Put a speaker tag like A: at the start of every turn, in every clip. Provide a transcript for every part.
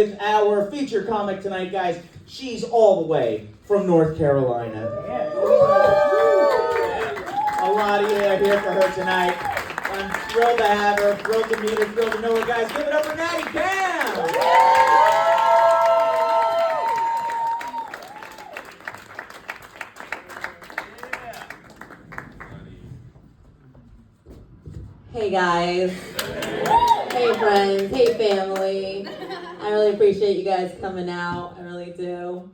A: With our feature comic tonight, guys, she's all the way from North Carolina. A lot of you are here for her tonight. I'm thrilled to have her, thrilled to meet her, thrilled to know her, guys. Give it up for Nadi Cam!
B: Hey guys. Hey friends. Hey family. I really appreciate you guys coming out. I really do.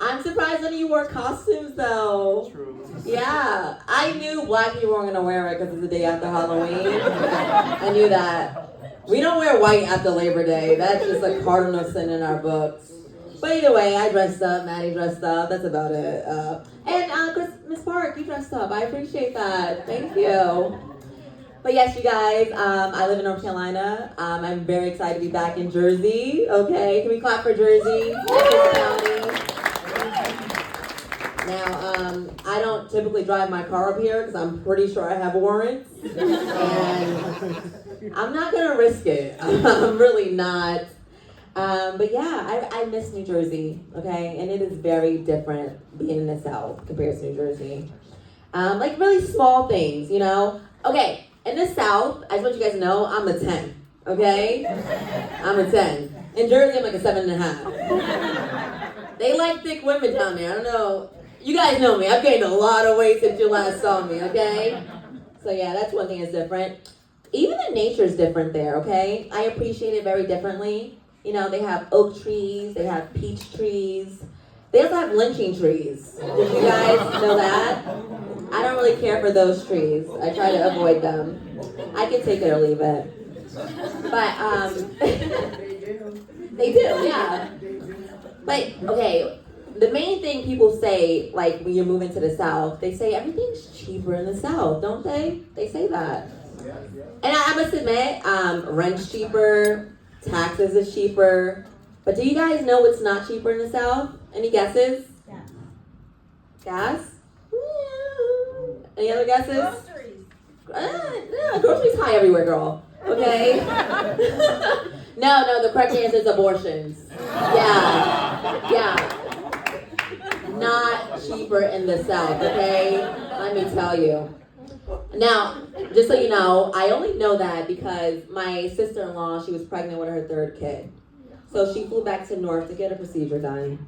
B: I'm surprised none of you wore costumes though.
C: True.
B: Yeah. I knew black people weren't gonna wear it because it's the day after Halloween. I knew that. We don't wear white after Labor Day. That's just a cardinal sin in our books. But either way, I dressed up, Maddie dressed up, that's about it. And Miss Park, you dressed up. I appreciate that. Thank you. But yes, you guys, I live in North Carolina. I'm very excited to be back in Jersey. Okay, can we clap for Jersey? Now, I don't typically drive my car up here because I'm pretty sure I have warrants. And I'm not gonna risk it. I'm really not. But yeah, I miss New Jersey, okay? And it is very different being in the South compared to New Jersey. Like really small things, you know? Okay. In the South, I just want you guys to know, I'm a 10, okay? I'm a 10. In Jersey, I'm like a 7.5. They like thick women down there. I don't know. You guys know me. I've gained a lot of weight since you last saw me, okay? So yeah, that's one thing that's different. Even the nature's different there, okay? I appreciate it very differently. You know, they have oak trees, they have peach trees. They also have lynching trees. Did you guys know that? I don't really care for those trees. I try to avoid them. I can take it or leave it. But, they do, yeah. But, okay, the main thing people say, like, when you're moving to the South, they say everything's cheaper in the South, don't they? They say that. And I must admit, rent's cheaper, taxes is cheaper. But do you guys know what's not cheaper in the South? Any guesses?
D: Yeah.
B: Gas? Any other guesses?
D: Groceries.
B: Groceries high everywhere, girl. Okay? No, the correct answer is abortions. Yeah. Not cheaper in the South, okay? Let me tell you. Now, just so you know, I only know that because my sister-in-law, she was pregnant with her third kid. So she flew back to North to get a procedure done.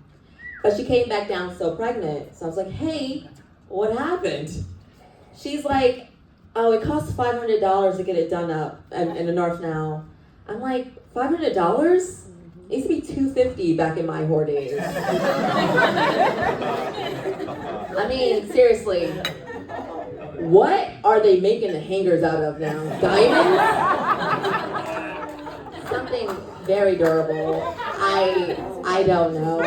B: But she came back down still pregnant. So I was like, hey, what happened? She's like, oh, it costs $500 to get it done up in the North now. I'm like, $500? It used to be $250 back in my whore days. I mean, seriously, what are they making the hangers out of now? Diamonds? Something very durable. I don't know.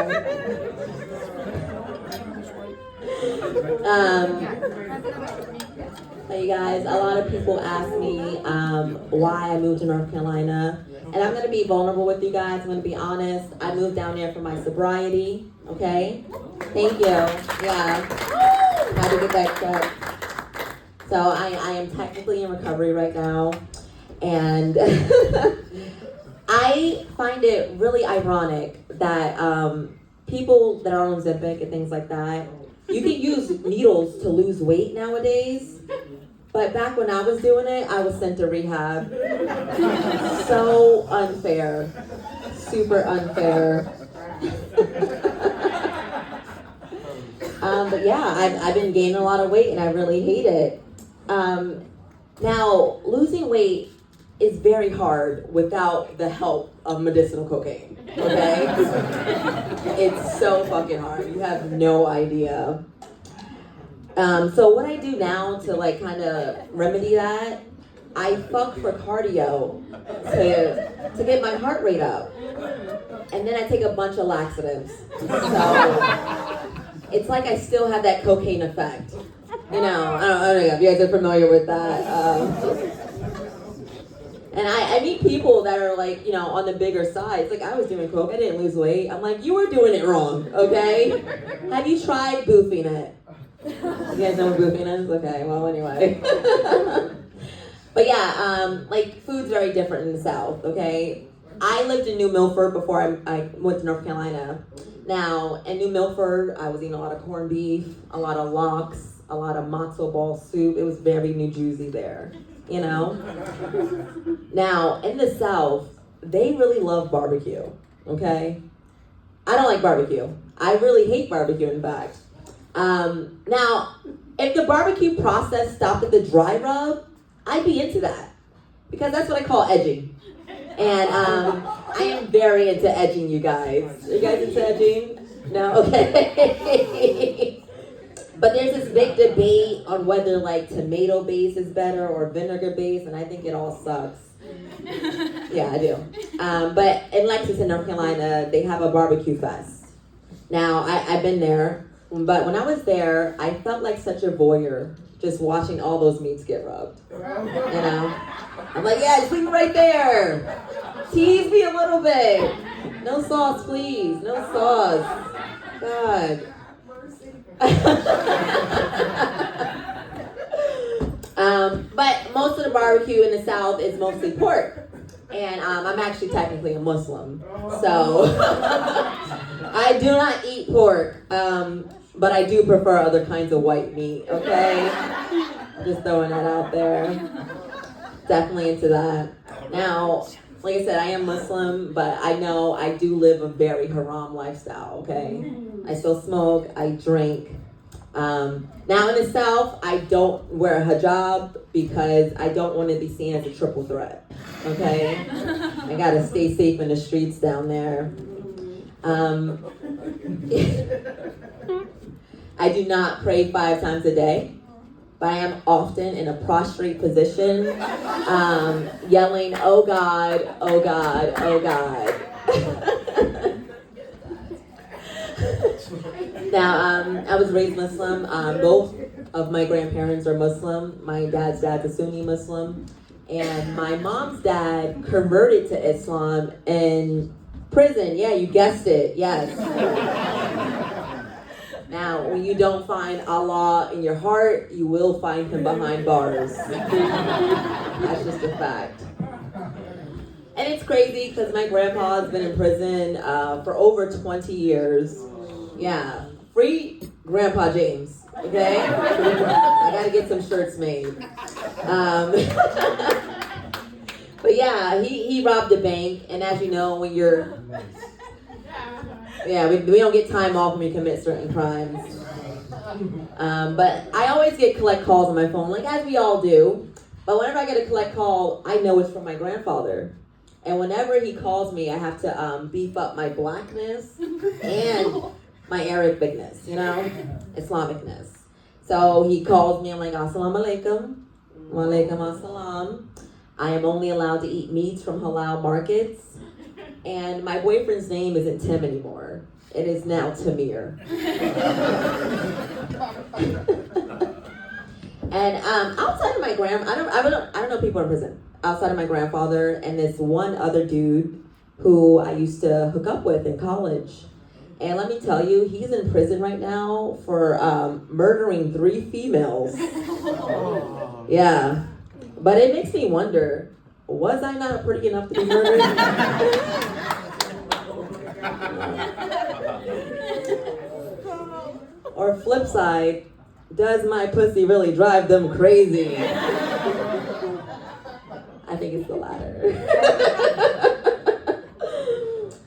B: But you guys, a lot of people ask me why I moved to North Carolina. And I'm going to be vulnerable with you guys. I'm going to be honest. I moved down there for my sobriety. Okay? Thank you. Yeah. Had to get that check. So I am technically in recovery right now. And I find it really ironic that people that are on Ozempic and things like that, you can use needles to lose weight nowadays. But back when I was doing it, I was sent to rehab. So unfair. Super unfair. But yeah, I've been gaining a lot of weight and I really hate it. Now, losing weight is very hard without the help of medicinal cocaine, okay? It's so fucking hard. You have no idea. So what I do now to like kind of remedy that, I fuck for cardio to get my heart rate up. And then I take a bunch of laxatives. So it's like I still have that cocaine effect. You know, I don't know if you guys are familiar with that. And I meet people that are like, you know, on the bigger side. It's like, I was doing coke, I didn't lose weight. I'm like, you were doing it wrong, okay? Have you tried boofing it? You guys know what boofing is? Okay, well, anyway. But yeah, like, food's very different in the South, okay? I lived in New Milford before I went to North Carolina. Now, in New Milford, I was eating a lot of corned beef, a lot of lox, a lot of matzo ball soup. It was very New Jersey there, you know? Now, in the South, they really love barbecue, okay? I don't like barbecue. I really hate barbecue, in fact. Now, if the barbecue process stopped at the dry rub, I'd be into that. Because that's what I call edging. And I am very into edging, you guys. Are you guys into edging? No? Okay. But there's this big debate on whether like tomato base is better or vinegar base, and I think it all sucks. Yeah, I do. But in Lexington, North Carolina, they have a barbecue fest. Now, I've been there, but when I was there, I felt like such a voyeur just watching all those meats get rubbed. You know? I'm like, yeah, just leave it right there. Tease me a little bit. No sauce, please. No sauce. God. But most of the barbecue in the South is mostly pork. And I'm actually technically a Muslim. So I do not eat pork. But I do prefer other kinds of white meat, okay? Just throwing that out there. Definitely into that. Now, like I said, I am Muslim, but I know I do live a very haram lifestyle, okay? I still smoke, I drink. Now in the South, I don't wear a hijab because I don't want to be seen as a triple threat, okay? I gotta stay safe in the streets down there. I do not pray 5 times a day, but I am often in a prostrate position, yelling, oh God, oh God, oh God. Now, I was raised Muslim. Both of my grandparents are Muslim. My dad's a Sunni Muslim. And my mom's dad converted to Islam in prison. Yeah, you guessed it, yes. Now, when you don't find Allah in your heart, you will find him behind bars. That's just a fact. And it's crazy because my grandpa has been in prison for over 20 years. Yeah, free Grandpa James, okay? I gotta get some shirts made. But yeah, he robbed a bank, and as you know, when you're... Yeah, we don't get time off when we commit certain crimes. But I always get collect calls on my phone, like as we all do. But whenever I get a collect call, I know it's from my grandfather. And whenever he calls me, I have to beef up my blackness and my Arabicness, you know, Islamicness. So he calls me, I'm like, Assalamu alaikum, wa alaikum assalam. I am only allowed to eat meats from halal markets. And my boyfriend's name isn't Tim anymore. It is now Tamir. And outside of my I don't know people in prison. Outside of my grandfather and this one other dude who I used to hook up with in college. And let me tell you, he's in prison right now for murdering 3 females. Yeah. But it makes me wonder, was I not pretty enough to be murdered? Or flip side, does my pussy really drive them crazy? I think it's the latter.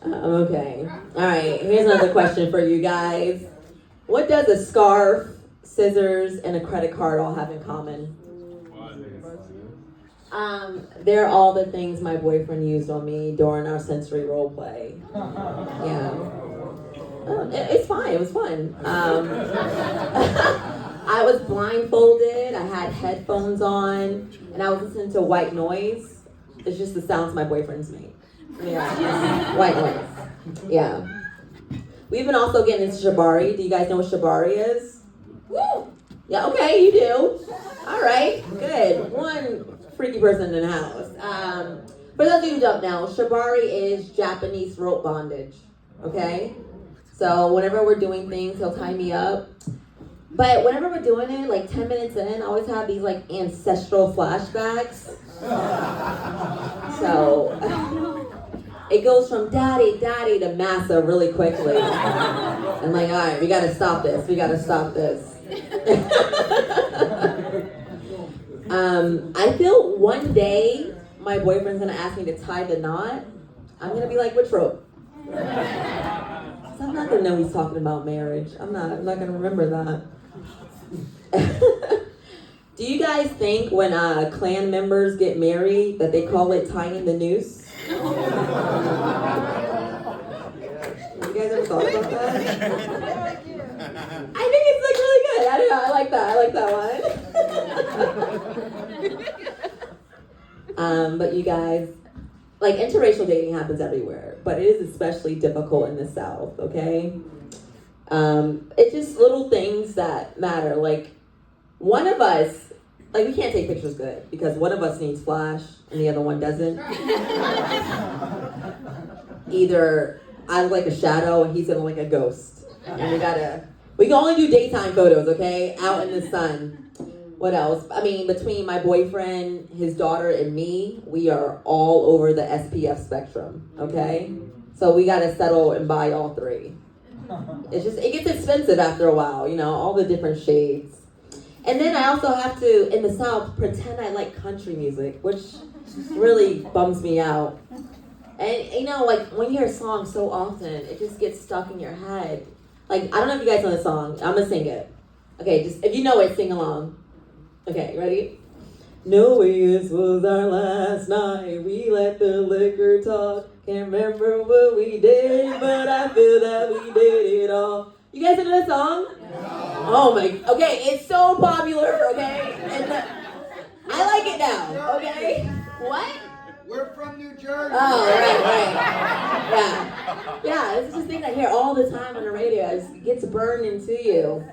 B: Okay. All right, here's another question for you guys. What does a scarf, scissors, and a credit card all have in common? They're all the things my boyfriend used on me during our sensory role play. Yeah. It's fine. It was fun. I was blindfolded. I had headphones on, and I was listening to white noise. It's just the sounds my boyfriend's made. Yeah, white noise. Yeah. We've been also getting into shibari. Do you guys know what shibari is? Woo! Yeah. Okay, you do. All right. Good. One freaky person in the house. For those of you who don't know, shibari is Japanese rope bondage. Okay. So whenever we're doing things, he'll tie me up. But whenever we're doing it, like 10 minutes in, I always have these like ancestral flashbacks. So it goes from daddy to massa really quickly. I'm like, all right, we gotta stop this. I feel one day my boyfriend's gonna ask me to tie the knot. I'm gonna be like, which rope? So I'm not gonna know he's talking about marriage. I'm not gonna remember that. Do you guys think when clan members get married that they call it tying the noose? You guys ever thought about that? I think it's like really good. I don't know. I like that one. But you guys, like, interracial dating happens everywhere, but it is especially difficult in the South. Okay, it's just little things that matter. Like, one of us, like, we can't take pictures good because one of us needs flash and the other one doesn't. Either I look like a shadow and he's gonna look like a ghost. And we can only do daytime photos, okay? Out in the sun. What else? I mean, between my boyfriend, his daughter, and me, we are all over the SPF spectrum, okay? So we gotta settle and buy all three. It gets expensive after a while, you know, all the different shades. And then I also have to, in the South, pretend I like country music, which really bums me out. And, you know, like, when you hear a song so often, it just gets stuck in your head. Like, I don't know if you guys know the song. I'm gonna sing it. Okay, just, if you know it, sing along. Okay, ready? No way, this was our last night. We let the liquor talk. Can't remember what we did, but I feel that we did it all. You guys know that song? No. Oh my, okay, it's so popular, okay? And I like it now, okay? What?
C: We're from New Jersey.
B: Oh, right. Yeah, it's just a thing I hear all the time on the radio. It gets burned into you.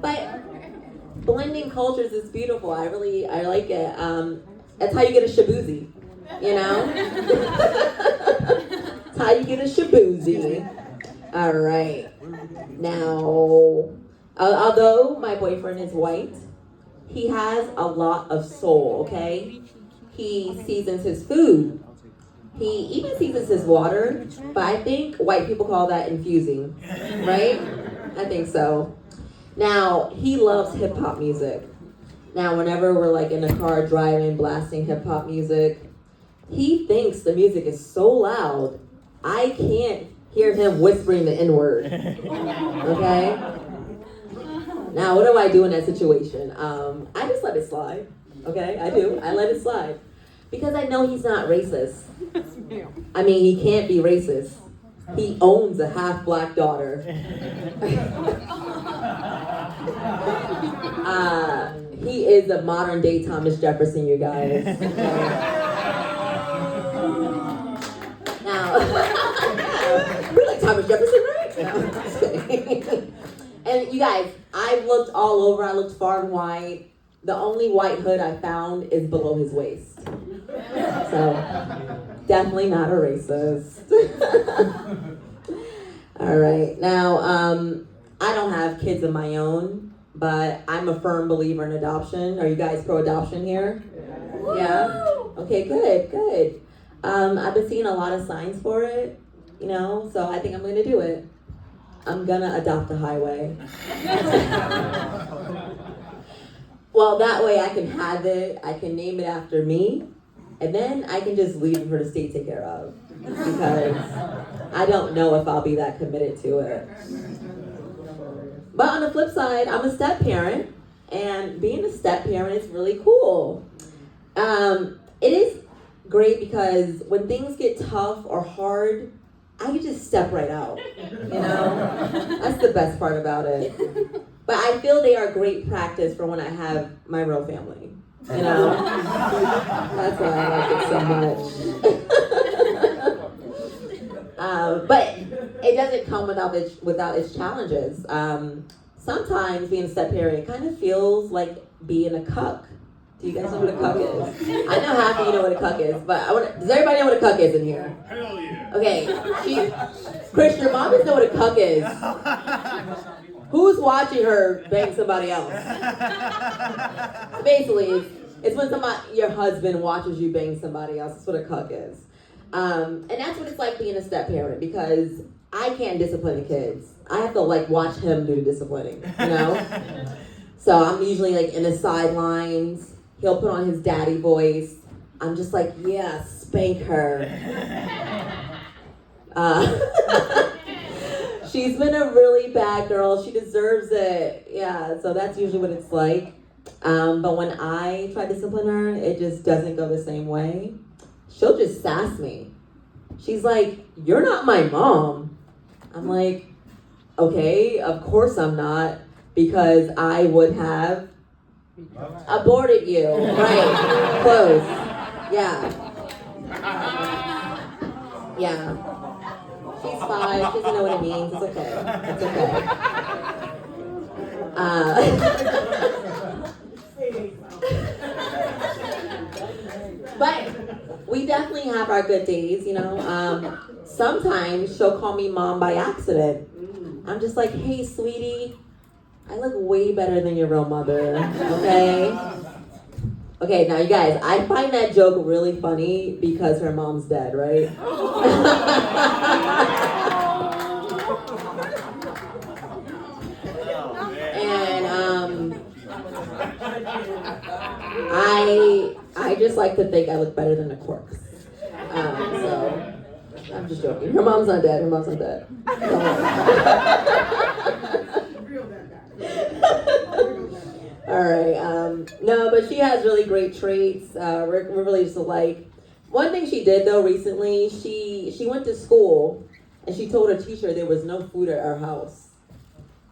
B: But blending cultures is beautiful. I like it. That's how you get a shabuzi, you know? That's how you get a shabuzi. All right. Now, although my boyfriend is white, he has a lot of soul, okay? He seasons his food. He even seasons his water, but I think white people call that infusing, right? I think so. Now, he loves hip hop music. Now, whenever we're like in the car driving, blasting hip hop music, he thinks the music is so loud, I can't hear him whispering the N-word, okay? Now, what do I do in that situation? I just let it slide, okay? I do. I let it slide. Because I know he's not racist. I mean, he can't be racist. He owns a half-black daughter. He is a modern-day Thomas Jefferson, you guys. Now, we like Thomas Jefferson, right? No, just kidding. And you guys, I've looked all over. I looked far and wide. The only white hood I found is below his waist. So, definitely not a racist. All right. Now, I don't have kids of my own, but I'm a firm believer in adoption. Are you guys pro-adoption here? Yeah? Okay, good. I've been seeing a lot of signs for it, you know, so I think I'm going to do it. I'm going to adopt a highway. Well, that way I can have it, I can name it after me, and then I can just leave it for the state to take care of. Because I don't know if I'll be that committed to it. But on the flip side, I'm a step parent, and being a step parent is really cool. It is great because when things get tough or hard, I can just step right out, you know? That's the best part about it. But I feel they are great practice for when I have my real family, you know? That's why I like it so much. But it doesn't come without its challenges. Sometimes being a step parent kind of feels like being a cuck. Do you guys know what a cuck is? I know half of you know what a cuck is, but does everybody know what a cuck is in here?
C: Hell yeah.
B: Okay, Chris, your mom doesn't know what a cuck is. Who's watching her bang somebody else? Basically, it's when your husband watches you bang somebody else. That's what a cuck is. And that's what it's like being a step parent, because I can't discipline the kids. I have to like watch him do the disciplining, you know? So I'm usually like in the sidelines. He'll put on his daddy voice. I'm just like, yeah, spank her. She's been a really bad girl. She deserves it. Yeah, so that's usually what it's like. But when I try to discipline her, it just doesn't go the same way. She'll just sass me. She's like, you're not my mom. I'm like, okay, of course I'm not, because I would have aborted you. Right, close. Yeah. Yeah. She's 5, she doesn't know what it means. It's okay. It's okay. But we definitely have our good days, you know. Sometimes she'll call me mom by accident. I'm just like, hey, sweetie, I look way better than your real mother, okay? Okay, now you guys, I find that joke really funny because her mom's dead, right? And I just like to think I look better than a corpse. So I'm just joking. Her mom's not dead. Her mom's not dead. All right. No, but she has really great traits. We're really just alike. One thing she did though recently, she went to school and she told her teacher there was no food at our house.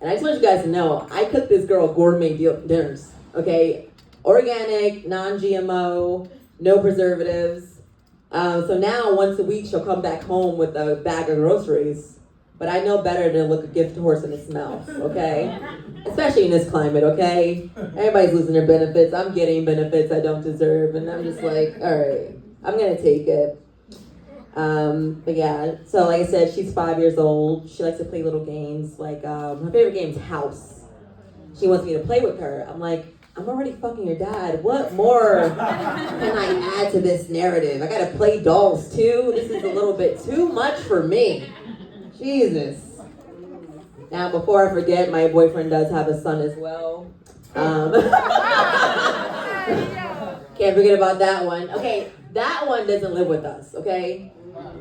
B: And I just want you guys to know, I cooked this girl gourmet dinners. Okay, organic, non-GMO, no preservatives. So now once a week she'll come back home with a bag of groceries. But I know better than look a gift horse in its mouth, okay? Especially in this climate, okay? Everybody's losing their benefits. I'm getting benefits I don't deserve. And I'm just like, all right, I'm going to take it. But yeah, so like I said, she's 5 years old. She likes to play little games. Like, her favorite game is House. She wants me to play with her. I'm like, I'm already fucking your dad. What more can I add to this narrative? I gotta play dolls too? This is a little bit too much for me. Jesus. Now, before I forget, my boyfriend does have a son as well. Can't forget about that one. Okay, that one doesn't live with us, okay?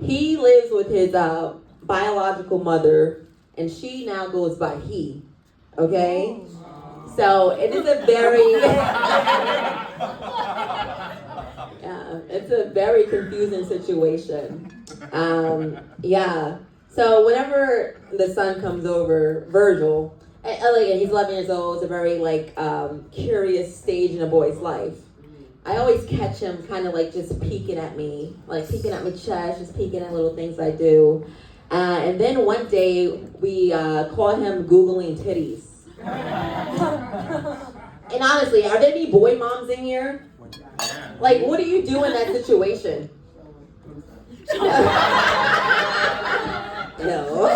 B: He lives with his biological mother, and she now goes by he, okay? So it is a very, it's a very confusing situation. Yeah. So whenever the son comes over, Virgil, and he's 11 years old, it's a very curious stage in a boy's life. I always catch him kind of like just peeking at me, like peeking at my chest, just peeking at little things I do. And then one day we caught him Googling titties. And honestly, are there any boy moms in here? Like, what do you do in that situation? No.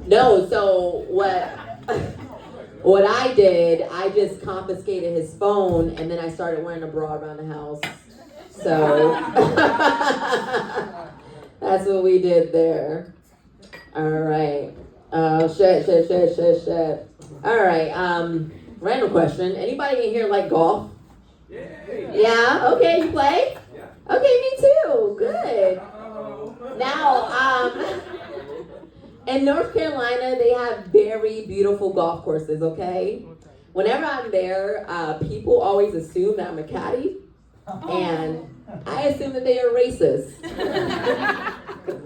B: No, so what I did, I just confiscated his phone and then I started wearing a bra around the house. So that's what we did there. All right. Shit. All right. Random question. Anybody in here like golf? Yeah. Okay. You play? Yeah. Okay. Me too. Good. Now, in North Carolina, they have very beautiful golf courses. Okay. Whenever I'm there, people always assume that I'm a caddy, and I assume that they are racist.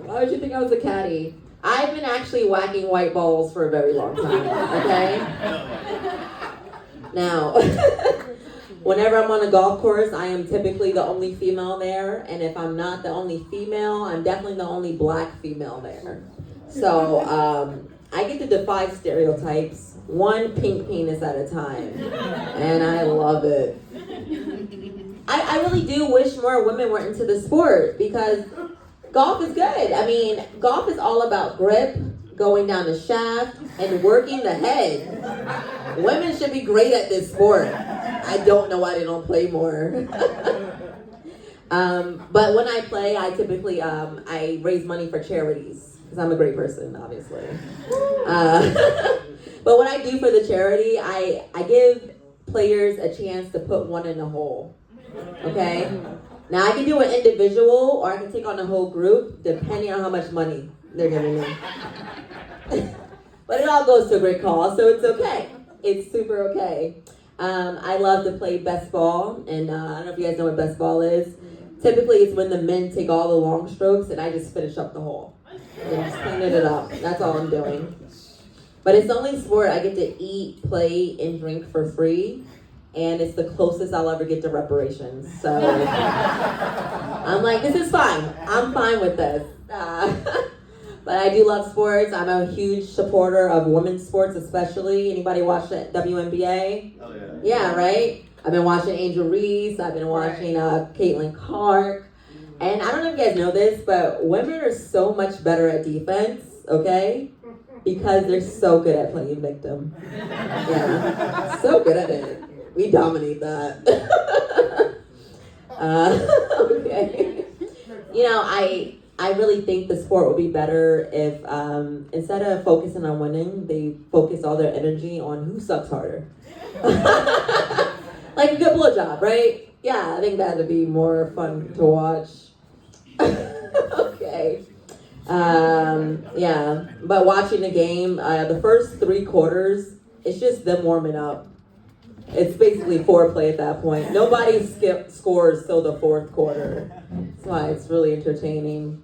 B: Why would you think I was a caddy? I've been actually whacking white balls for a very long time, okay? Now, whenever I'm on a golf course, I am typically the only female there, and if I'm not the only female, I'm definitely the only black female there. So, I get to defy stereotypes, one pink penis at a time, and I love it. I really do wish more women were into the sport, because golf is good. I mean, golf is all about grip, going down the shaft, and working the head. Women should be great at this sport. I don't know why they don't play more. But when I play, I typically I raise money for charities because I'm a great person, obviously. But what I do for the charity, I give players a chance to put one in the hole. Okay? Now I can do an individual or I can take on the whole group depending on how much money they're giving me. But it all goes to a great cause, so it's okay. It's super okay. I love to play best ball, and I don't know if you guys know what best ball is. Typically, it's when the men take all the long strokes, and I just finish up the hole. And just cleaning it up. That's all I'm doing. But it's the only sport I get to eat, play, and drink for free, and it's the closest I'll ever get to reparations. So I'm like, this is fine. I'm fine with this. But I do love sports. I'm a huge supporter of women's sports, especially. Anybody watch the WNBA?
C: Oh, yeah.
B: Yeah, right? I've been watching Angel Reese. I've been watching Caitlin Clark. And I don't know if you guys know this, but women are so much better at defense, okay? Because they're so good at playing victim. Yeah, so good at it. We dominate that. Okay. You know, I really think the sport would be better if instead of focusing on winning, they focus all their energy on who sucks harder. Like a good blowjob, right? Yeah, I think that would be more fun to watch. Okay. Yeah, but watching the game, the first 3 quarters, it's just them warming up. It's basically foreplay at that point. Nobody scores till the 4th quarter. That's why it's really entertaining.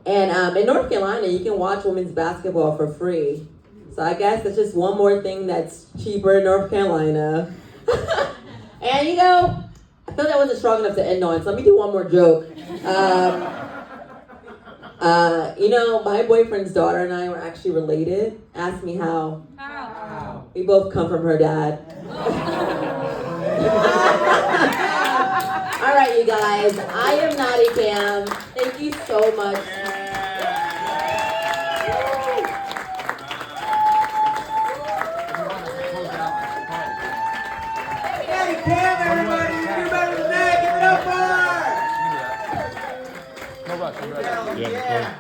B: And in North Carolina, you can watch women's basketball for free. So I guess it's just one more thing that's cheaper in North Carolina. And you know, I feel that wasn't strong enough to end on, so let me do one more joke. You know, my boyfriend's daughter and I were actually related. Ask me how.
D: How?
B: We both come from her dad. All right, you guys. I am Nadi Cam. Thank you so much.
A: Nadi Cam, everybody! You do better than that! Give it up for her!
E: No rush.
A: Hell yeah!